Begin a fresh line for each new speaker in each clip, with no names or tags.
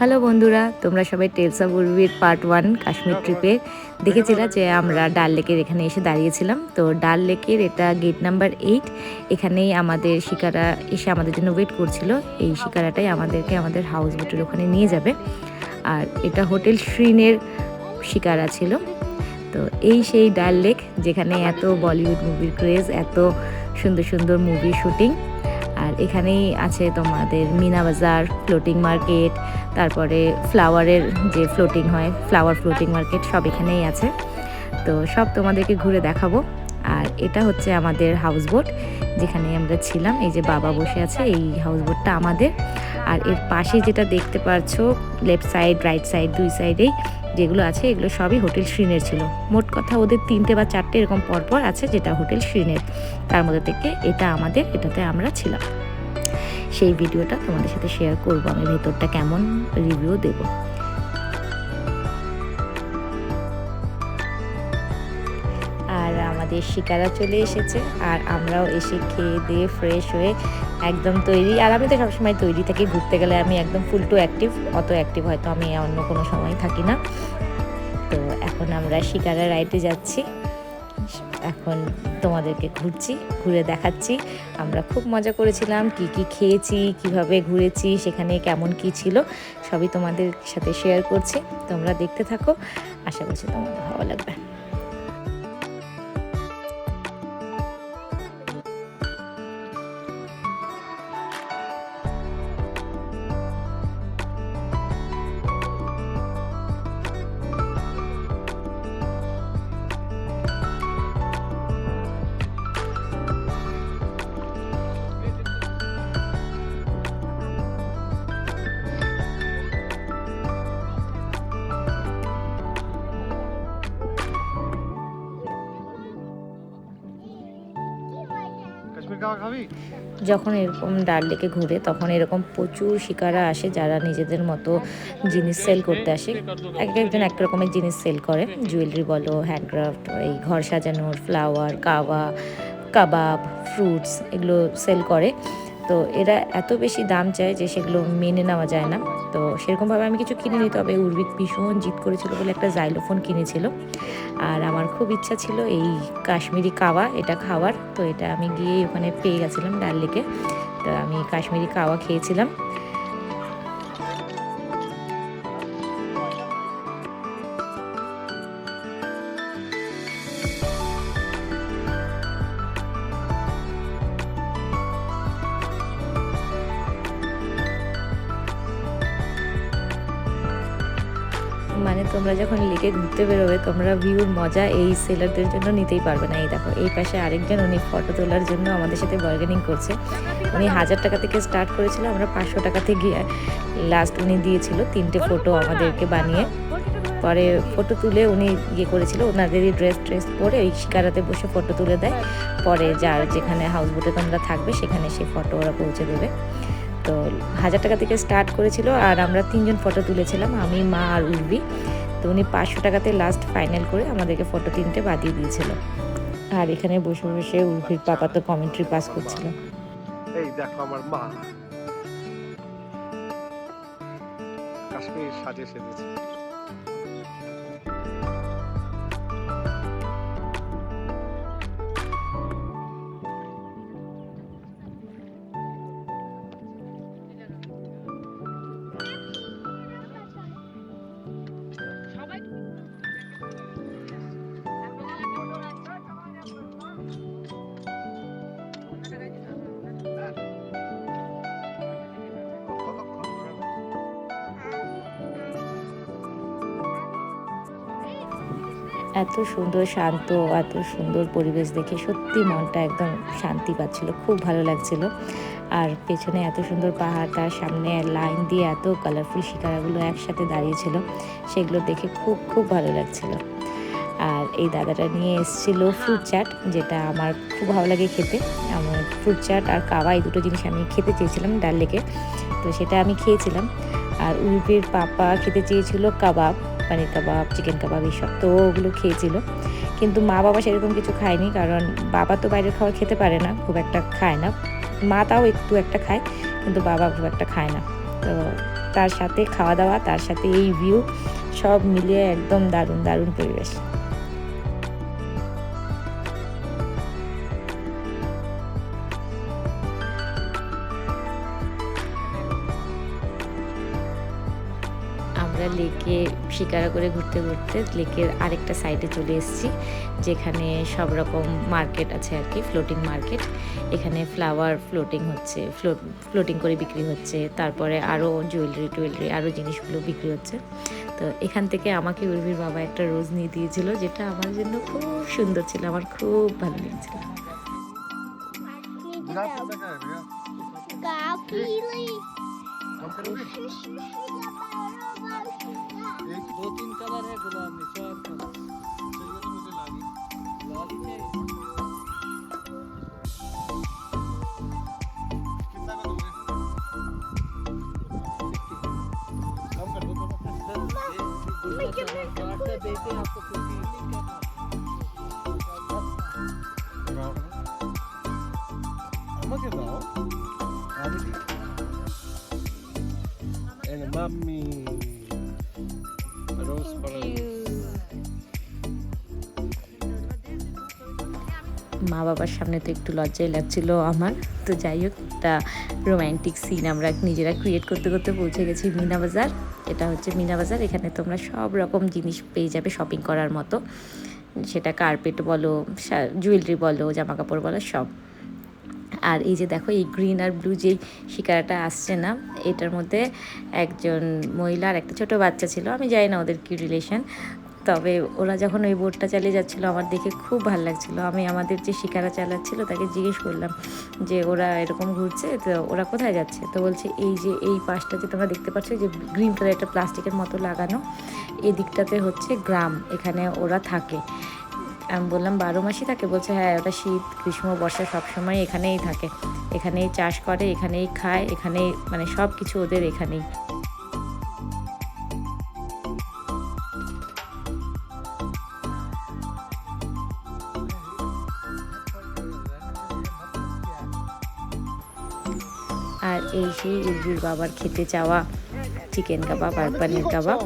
Hello বন্ধুরা, তোমরা সবাই টেলস অফ উর্বির পার্ট 1 কাশ্মীর ট্রিপে দেখেছিলা যে আমরা ডাল লেকের এখানে এসে দাঁড়িয়েছিলাম। তো ডাল লেকের এটা গেট নাম্বার 8। এখানেই আমাদের শিকারা এসে আমাদের জন্য ওয়েট করছিল। এই শিকারাটাই আমাদেরকে আমাদের হাউস বোটের ওখানে নিয়ে যাবে। আর এটা হোটেল শ্রীনের শিকারা ছিল। তো এই সেই ডাল লেক যেখানে এত বলিউড মুভির ক্রেজ, এত সুন্দর সুন্দর মুভি শুটিং। আর এখানেই আছে তোমাদের মিনা বাজার, ফ্লোটিং মার্কেট, তারপরে ফ্লাওয়ারের যে ফ্লোটিং হয়, ফ্লাওয়ার ফ্লোটিং মার্কেট, সব এখানেই আছে। তো সব তোমাদেরকে ঘুরে দেখাবো। আর এটা হচ্ছে আমাদের হাউস বোট যেখানে আমরা ছিলাম। এই যে বাবা বসে আছে, এই হাউস বোটটা আমাদের। আর এর পাশে যেটা দেখতে পাচ্ছ, লেফট সাইড রাইট সাইড দুই সাইডেই যেগুলো আছে এগুলো সবই হোটেল শ্রীনের ছিল। মোট কথা ওদের 3টে বা 4টে এরকম পরপর আছে যেটা হোটেল শ্রীনের। তার মধ্যে থেকে এটা আমাদের, এটাতে আমরা ছিলাম। সেই ভিডিওটা তোমাদের সাথে শেয়ার করবো, আমি ভেতরটা কেমন রিভিউ দেব। আর আমাদের শিকারা চলে এসেছে, আর আমরাও এসে খেয়ে দিয়ে ফ্রেশ হয়ে একদম তৈরি। আর আমি তো সবসময় তৈরি থাকি, ঘুরতে গেলে আমি একদম ফুল টু অ্যাক্টিভ। অত অ্যাক্টিভ হয়তো আমি অন্য কোনো সময় থাকি না। তো এখন আমরা শিকারা রাইডে যাচ্ছি। এখন তোমাদেরকে ঘুরে দেখাচ্ছি। আমরা খুব মজা করেছিলাম, কি কি খেয়েছি, কিভাবে ঘুরেছি, সেখানে কেমন কি ছিল, সবই তোমাদের সাথে শেয়ার করছি। তোমরা দেখতে থাকো, আশা করছি তোমাদের ভালো লাগবে। যখন এরকম ডাল লেকে ঘুরে তখন এরকম প্রচুর শিকারা আসে যারা নিজেদের মতো জিনিস সেল করতে আসে। এক একজন এক রকমের জিনিস সেল করে, জুয়েলারি বলো, হ্যান্ডক্রাফট, এই ঘর সাজানোর, ফ্লাওয়ার, কাবাব, ফ্রুটস, এগুলো সেল করে। তো এরা এত বেশি দাম চায় যে সেগুলো মেনে নেওয়া যায় না। তো সেরকমভাবে আমি কিছু কিনিনি, তবে উর্বিক ভীষণ জিদ করেছিল বলে একটা জাইলোফোন কিনেছিল। আর আমার খুব ইচ্ছা ছিল এই কাশ্মীরি কাওয়া এটা খাওয়ার। তো এটা আমি গিয়ে ওখানে পেয়ে গেছিলাম ডাল লেকে। তো আমি কাশ্মীরি কাওয়া খেয়েছিলাম। মানে তোমরা যখন লেকে ঘুরতে বেরোবে, তোমরা ভিউর মজা এই সেলারদের জন্য নিতেই পারবে না। এই দেখো, এই পাশে আরেকজন, উনি ফটো তোলার জন্য আমাদের সাথে বার্গেনিং করছে। উনি 1000 টাকা থেকে স্টার্ট করেছিল, আমরা 500 টাকাতে গিয়ে লাস্ট উনি দিয়েছিল 3টে ফটো আমাদেরকে বানিয়ে। পরে ফটো তুলে উনি করেছিল, ওনাদেরই ড্রেস পরে ওই শিকারাতে বসে ফটো তুলে দেয়। পরে যার যেখানে হাউস বোটে তোমরা থাকবে সেখানে সেই ফটো ওরা পৌঁছে দেবে। তো 1000 টাকা থেকে স্টার্ট করেছিল, আর আমরা 3জন ফটো তুলেছিলাম, আমি, মা আর উর্বি। তো উনি 500 টাকাতে লাস্ট ফাইনাল করে আমাদেরকে ফটো 3টে বাদিয়ে দিয়েছিল। আর এখানে বসে বসে উর্বির পাপা তো কমেন্ট্রি পাস করছিল।
এই দেখো আমার মা কাশ্মীর সাজে সেজেছে।
এত সুন্দর শান্ত, এত সুন্দর পরিবেশ দেখে সত্যি মনটা একদম শান্তি পাচ্ছিল, খুব ভালো লাগছিল। আর পেছনে এত সুন্দর পাহাড়, তার সামনে লাইন দিয়ে এত কালারফুল শিকারাগুলো একসাথে দাঁড়িয়েছিল, সেগুলো দেখে খুব খুব ভালো লাগছিল। আর এই দাদাটা নিয়ে এসেছিলো ফ্রুট চাট, যেটা আমার খুব ভালো লাগে খেতে। আমার ফ্রুট চাট আর কাওয়া, এই দুটো জিনিস আমি খেতে চেয়েছিলাম ডাল লেকে। তো সেটা আমি খেয়েছিলাম। আর উর্বির পাপা খেতে চেয়েছিল কাবাব, পানির কাবাব, চিকেন কাবাব, এইসব। তো ওগুলো খেয়েছিল, কিন্তু মা বাবা সেরকম কিছু খায়নি, কারণ বাবা তো বাইরের খাবার খেতে পারে না, খুব একটা খায় না। মা তাও একটু একটা খায়, কিন্তু বাবা খুব একটা খায় না। তো তার সাথে খাওয়া দাওয়া, তার সাথে এই ভিউ, সব মিলিয়ে একদম দারুণ দারুণ পরিবেশ। আমরা লেকে শিকারা করে ঘুরতে ঘুরতে লেকের আরেকটা সাইডে চলে এসেছি, যেখানে সব রকম মার্কেট আছে আর কি, ফ্লোটিং মার্কেট। এখানে ফ্লাওয়ার ফ্লোটিং হচ্ছে, ফ্লোটিং করে বিক্রি হচ্ছে, তারপরে আরও জুয়েলারি আরও জিনিসগুলো বিক্রি হচ্ছে। তো এখান থেকে আমাকে উর্বির বাবা একটা রোজ নিয়ে দিয়েছিল, যেটা আমার জন্য খুব সুন্দর ছিল, আমার খুব ভালো লেগেছিল।
दो-तीन कलर है गुलाब में, 4 कलर चाहिए तो मुझे लाली चाहिए। कितना का दोगे? कम कर दो थोड़ा। देते हैं आपको खुशी ¿cómo quedó? El mami rose para
মা বাবার সামনে তো একটু লজ্জাই লাগছিল আমার। তো যাই হোক, একটা রোম্যান্টিক সিন আমরা নিজেরা ক্রিয়েট করতে করতে পৌঁছে গেছি মিনা বাজার। এটা হচ্ছে মিনা বাজার, এখানে তোমরা সব রকম জিনিস পেয়ে যাবে শপিং করার মতো, সেটা কার্পেট বলো, জুয়েলারি বলো, জামা কাপড় বলো, সব। আর এই যে দেখো, এই গ্রিন আর ব্লু যেই শিকারাটা আসছে না, এটার মধ্যে একজন মহিলা আর একটা ছোটো বাচ্চা ছিল। আমি জানি না ওদের কী রিলেশন, তবে ওরা যখন ওই বোটটা চালিয়ে যাচ্ছিলো আমার দেখে খুব ভালো লাগছিলো। আমি আমাদের যে শিকারা চালাচ্ছিলো তাকে জিজ্ঞেস করলাম যে ওরা এরকম ঘুরছে, তো ওরা কোথায় যাচ্ছে? তো বলছে এই যে এই পাশটা যে তোমরা দেখতে পাচ্ছ, যে গ্রিন কালার একটা প্লাস্টিকের মতো লাগানো, এই দিকটাতে হচ্ছে গ্রাম, এখানে ওরা থাকে। আমি বললাম 12 মাসই থাকে? বলছে হ্যাঁ, ওটা শীত গ্রীষ্ম বর্ষা সবসময় এখানেই থাকে, এখানেই চাষ করে, এখানেই খায়, এখানেই মানে সব কিছু ওদের এখানেই। আর এই সেই উর্বির বাবার খেতে চাওয়া চিকেন কাবাব আর পনির কাবাব।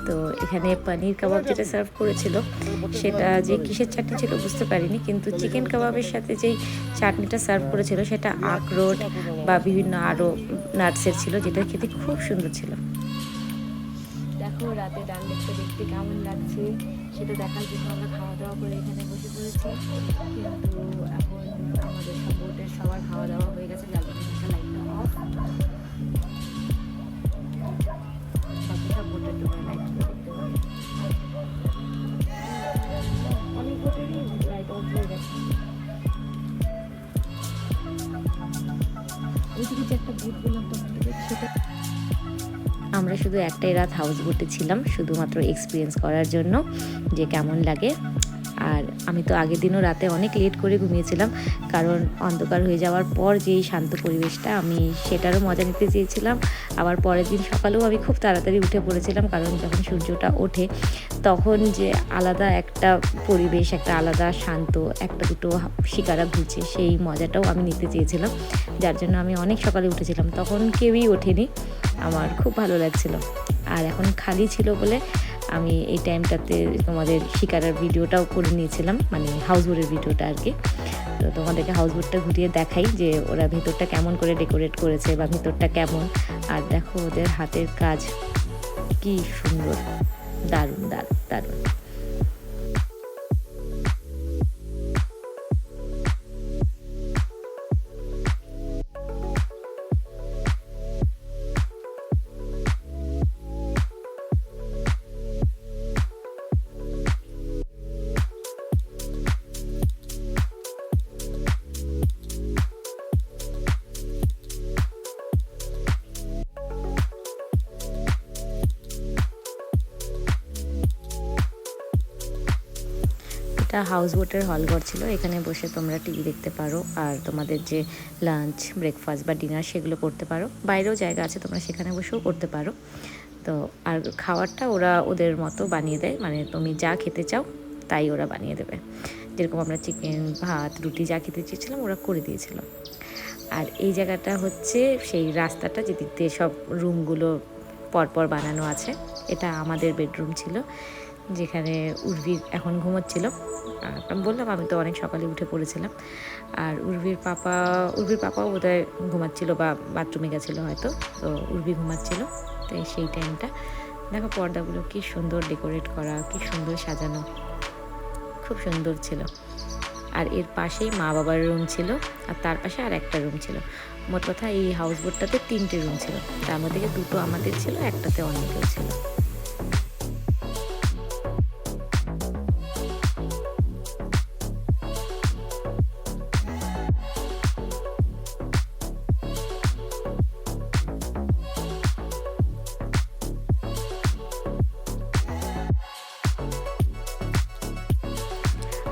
তো এখানে পনির কাবাব যেটা সার্ভ করেছিল, সেটা যে কিসের চাটনি ছিল বুঝতে পারিনি, কিন্তু চিকেন কাবাবের সাথে যেই চাটনিটা সার্ভ করেছিল সেটা আখরোট বা বিভিন্ন আরও নাটসের ছিল, যেটা খেতে খুব সুন্দর ছিল। দেখো রাতে ডাল লেকটা দেখতে কেমন লাগছে সেটা দেখার জন্য আমরা খাওয়া দাওয়া করে এখানে বসে পড়েছি। কিন্তু এখন আমাদের সব বোটের সবার খাওয়া দাওয়া হয়ে গেছে, যার জন্য লাইটটা অফ। সব বোটের ডোমের লাইটগুলো দেখতে পাবে, অনেক বোটেরই লাইট অফ হয়ে গেছে। ওইদিকে যে একটা বোট বললাম তোমাদের, সেটা আমরা শুধু একটাই রাত হাউস বোটে ছিলাম, শুধুমাত্র এক্সপিরিয়েন্স করার জন্য যে কেমন লাগে। আর আমি তো আগের দিনও রাতে অনেক লেট করে ঘুমিয়েছিলাম, কারণ অন্ধকার হয়ে যাওয়ার পর যেই শান্ত পরিবেশটা, আমি সেটারও মজা নিতে চেয়েছিলাম। আবার পরের দিন সকালেও আমি খুব তাড়াতাড়ি উঠে পড়েছিলাম, কারণ যখন সূর্যটা ওঠে তখন যে আলাদা একটা পরিবেশ, একটা আলাদা শান্ত, একটা দুটো শিকারা ঘুরছে, সেই মজাটাও আমি নিতে চেয়েছিলাম, যার জন্য আমি অনেক সকালে উঠেছিলাম। তখন কেউই ওঠেনি, আমার খুব ভালো লাগছিল। আর এখন খালি ছিল বলে আমি এই টাইমটাতে তোমাদের শিকারার ভিডিওটাও করে নিয়েছিলাম, মানে হাউসবোটের ভিডিওটা আর কি। তো তোমাদেরকে হাউসবোটটা ঘুরিয়ে দেখাই যে ওরা ভেতরটা কেমন করে ডেকোরেট করেছে বা ভেতরটা কেমন। আর দেখো ওদের হাতের কাজ কি সুন্দর, দারুণ দারুণ দারুণ। এটা হাউস বোটের হলঘর ছিল, এখানে বসে তোমরা টিভি দেখতে পারো আর তোমাদের যে লাঞ্চ, ব্রেকফাস্ট বা ডিনার সেগুলো করতে পারো। বাইরেও জায়গা আছে, তোমরা সেখানে বসেও করতে পারো। তো আর খাবারটা ওরা ওদের মতো বানিয়ে দেয়, মানে তুমি যা খেতে চাও তাই ওরা বানিয়ে দেবে। যেরকম আমরা চিকেন, ভাত, রুটি যা খেতে চেয়েছিলাম ওরা করে দিয়েছিল। আর এই জায়গাটা হচ্ছে সেই রাস্তাটা যেদিক দিয়ে সব রুমগুলো পরপর বানানো আছে। এটা আমাদের বেডরুম ছিল, যেখানে উর্বি এখন ঘুমোচ্ছিল। আমি বললাম আমি তো অনেক সকালে উঠে পড়েছিলাম। আর উর্বির পাপাও বোধহয় ঘুমাচ্ছিল বা বাথরুমে গেছিলো হয়তো, তো উর্বি ঘুমাচ্ছিল। তো সেই টাইমটা দেখো পর্দাগুলো কি সুন্দর ডেকোরেট করা, কি সুন্দর সাজানো, খুব সুন্দর ছিল। আর এর পাশেই মা বাবার রুম ছিল, আর তার পাশে আর একটা রুম ছিল। মোট কথা এই হাউস বোটটাতে 3টে রুম ছিল, তার মধ্যে 2টো আমাদের ছিল, একটাতে অনেকেও ছিল।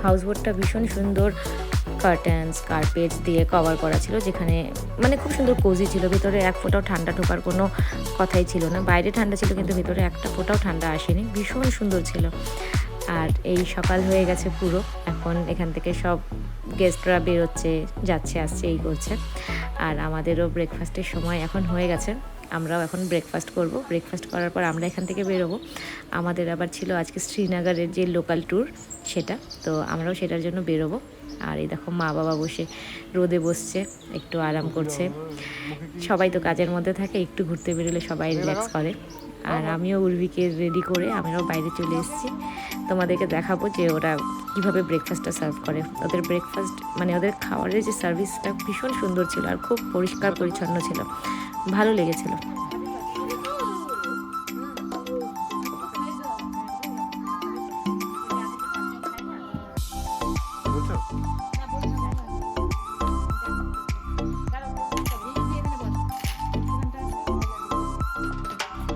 হাউস বোটটা ভীষণ সুন্দর কার্টেন্স কার্পেটস দিয়ে কভার করা ছিল, যেখানে মানে খুব সুন্দর কোজি ছিল। ভিতরে এক ফোঁটাও ঠান্ডা ঢোকার কোনো কথাই ছিল না। বাইরে ঠান্ডা ছিল কিন্তু ভিতরে একটা ফোঁটাও ঠান্ডা আসেনি, ভীষণ সুন্দর ছিল। আর এই সকাল হয়ে গেছে পুরো, এখন এখান থেকে সব গেস্টরা বেরোচ্ছে, যাচ্ছে আসছে, এই করছে। আর আমাদেরও ব্রেকফাস্টের সময় এখন হয়ে গেছে, আমরাও এখন ব্রেকফাস্ট করব। ব্রেকফাস্ট করার পর আমরা এখান থেকে বেরোবো। আমাদের আবার ছিল আজকে শ্রীনগরের যে লোকাল ট্যুর সেটা, তো আমরাও সেটার জন্য বেরোবো। আর এই দেখো মা বাবা বসে রোদে বসছে, একটু আরাম করছে। সবাই তো কাজের মধ্যে থাকে, একটু ঘুরতে বেরোলে সবাই রিল্যাক্স করে। আর আমিও উর্বিকে রেডি করে আমরাও বাইরে চলে এসেছি। তোমাদেরকে দেখাবো যে ওরা কীভাবে ব্রেকফাস্টটা সার্ভ করে। ওদের ব্রেকফাস্ট মানে ওদের খাবারের যে সার্ভিসটা ভীষণ সুন্দর ছিল, আর খুব পরিষ্কার পরিচ্ছন্ন ছিল, ভালো লেগেছিল।
বুঝছো?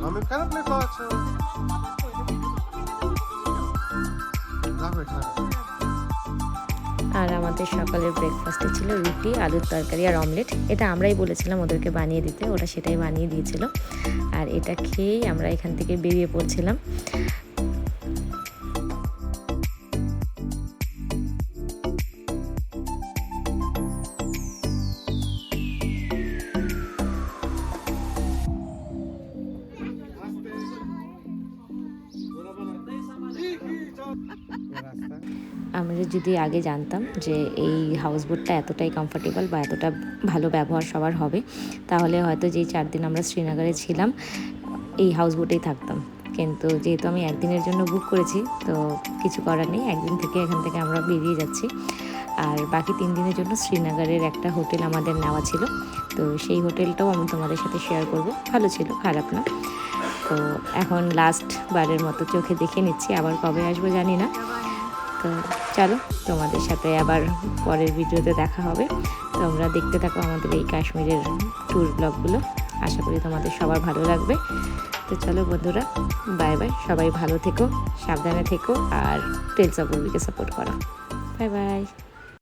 আমি কেন প্লে পাচ্ছি
আর আমাদের সকালের ব্রেকফাস্টে ছিল রুটি, আলুর তরকারি আর অমলেট। এটা আমরাই বলেছিলাম ওদেরকে বানিয়ে দিতে, ওরা সেটাই বানিয়ে দিয়েছিল। আর এটা খেয়েই আমরা এখান থেকে বেরিয়ে পড়ছিলাম। আমরা যদি আগে জানতাম যে এই হাউস বোটটা এতটাই কমফোর্টেবল বা এতটা ভালো ব্যবহার সবার হবে, তাহলে হয়তো যেই 4 দিন আমরা শ্রীনগরে ছিলাম এই হাউস বোটেই থাকতাম। কিন্তু যেহেতু আমি একদিনের জন্য বুক করেছি, তো কিছু করার নেই, একদিন থেকে এখান থেকে আমরা বেরিয়ে যাচ্ছি। আর বাকি 3 দিনের জন্য শ্রীনগরের একটা হোটেল আমাদের নেওয়া ছিল, তো সেই হোটেলটাও আমি তোমাদের সাথে শেয়ার করব। ভালো ছিল, খারাপ না। তো এখন লাস্ট বারের মতো চোখে দেখে নিচ্ছি, আবার কবে আসবো জানি না। তো চলো, তোমাদের সাথে আবার পরের ভিডিওতে দেখা হবে। তোমরা দেখতে থাকো আমাদের এই কাশ্মীরের ট্যুর ব্লগগুলো, আশা করি তোমাদের সবার ভালো লাগবে। তো চলো বন্ধুরা, বাই বাই, সবাই ভালো থেকো, সাবধানে থেকো, আর টেলস অফ উর্বিকে সাপোর্ট করো। Bye bye.